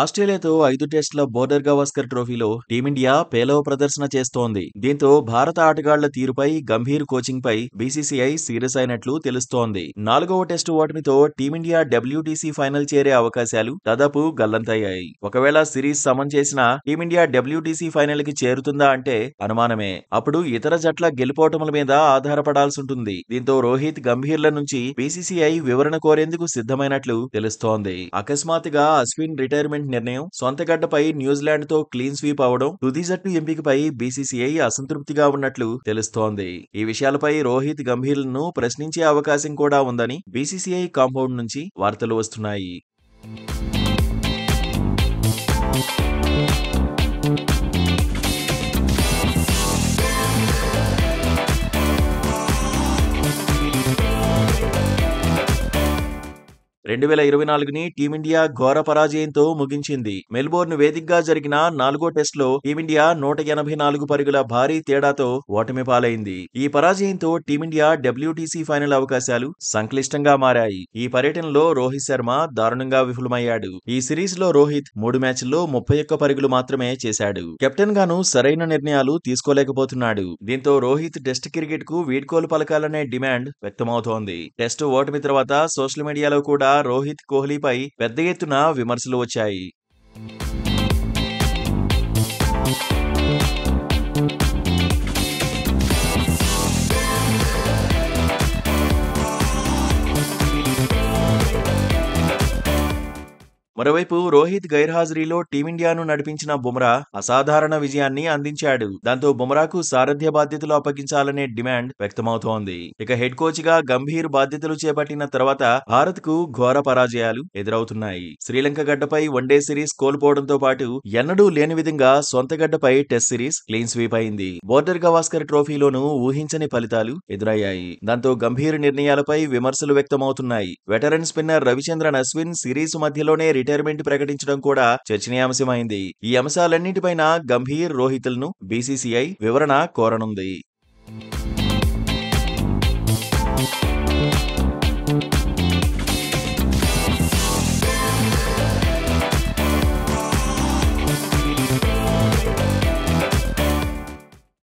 ఆస్ట్రేలియాతో 5 టెస్టుల బోర్డర్ గవాస్కర్ ట్రోఫీలో టీమిండియా పేలవ ప్రదర్శన చేస్తోంది. దీంతో భారత ఆటగాళ్ల తీరుపై గంభీర్ కోచింగ్ పై బీసీసీఐ సీరియస్ అయినట్లు తెలుస్తోంది. 4వ టెస్టు ఓటమితో టీమిండియా డబ్ల్యూటీసీ ఫైనల్ చేరే అవకాశాలు దాదాపు గల్లంతయ్యాయి. ఒకవేళ సిరీస్ సమన్ చేసినా టీమిండియా డబ్ల్యూటీసీ ఫైనల్ కి చేరుతుందా అంటే అనుమానమే. అప్పుడు ఇతర జట్ల గెలుపోటముల మీద ఆధారపడాల్సుంటుంది. దీంతో రోహిత్, గంభీర్ల నుంచి బీసీసీఐ వివరణ కోరేందుకు సిద్ధమైనట్లు తెలుస్తోంది. అకస్మాత్తుగా అశ్విన్ రిటైర్మెంట్ నిర్ణయం, సొంత గడ్డపై న్యూజిలాండ్ తో క్లీన్ స్వీప్ అవడం, తుది జట్టు ఎంపికపై బీసీసీఐ అసంతృప్తిగా ఉన్నట్లు తెలుస్తోంది. ఈ విషయాలపై రోహిత్, గంభీర్లను ప్రశ్నించే అవకాశం కూడా ఉందని బీసీసీఐ కాంపౌండ్ నుంచి వార్తలు వస్తున్నాయి. 2024ని టీమిండియా ఘోర పరాజయంతో ముగించింది. మెల్బోర్న్ వేదికగా జరిగిన 4వ టెస్టులో టీమిండియా 184 పరుగుల భారీ తేడాతో ఓటమి పాలైంది. ఈ పరాజయంతో టీమిండియా డబ్ల్యూటీసీ ఫైనల్ అవకాశాలు సంక్లిష్టంగా మారాయి. ఈ పర్యటనలో రోహిత్ శర్మ దారుణంగా విఫలమయ్యాడు. ఈ సిరీస్ లో రోహిత్ 3 మ్యాచ్ల్లో 31 పరుగులు మాత్రమే చేశాడు. కెప్టెన్ గాను సరైన నిర్ణయాలు తీసుకోలేకపోతున్నాడు. దీంతో రోహిత్ టెస్ట్ క్రికెట్ కు వీడ్కోలు పలకాలనే డిమాండ్ వ్యక్తమవుతోంది. టెస్టు ఓటమి తర్వాత సోషల్ మీడియాలో కూడా రోహిత్, కోహ్లీపై పెద్ద ఎత్తున విమర్శలు వచ్చాయి. మరోవైపు రోహిత్ గైర్హాజరీలో టీమిండియాను నడిపించిన బుమ్రా అసాధారణ విజయాన్ని అందించాడు. దాంతో బుమ్రాకు సారథ్య బాధ్యతలు అప్పగించాలనే డిమాండ్ వ్యక్తమవుతోంది. ఇక హెడ్ కోచ్ గా గంభీర్ బాధ్యతలు చేపట్టిన తర్వాత భారత్ కు ఘోర పరాజయాలు ఎదురవుతున్నాయి. శ్రీలంక గడ్డపై వన్డే సిరీస్ కోల్పోవడంతో పాటు ఎన్నడూ లేని విధంగా సొంత గడ్డపై టెస్ట్ సిరీస్ క్లీన్ స్వీప్ అయింది. బోర్డర్ గవాస్కర్ ట్రోఫీలోనూ ఊహించని ఫలితాలు ఎదురయ్యాయి. దాంతో గంభీర్ నిర్ణయాలపై విమర్శలు వ్యక్తమవుతున్నాయి. Veteran spinner Ravichandran Ashwin series మధ్యలోనే రిటైర్మెంట్ ప్రకటించడం కూడా చర్చనీయాంశమైంది. ఈ అంశాలన్నింటిపైన గంభీర్, రోహిత్లను బీసీసీఐ వివరణ కోరనుంది.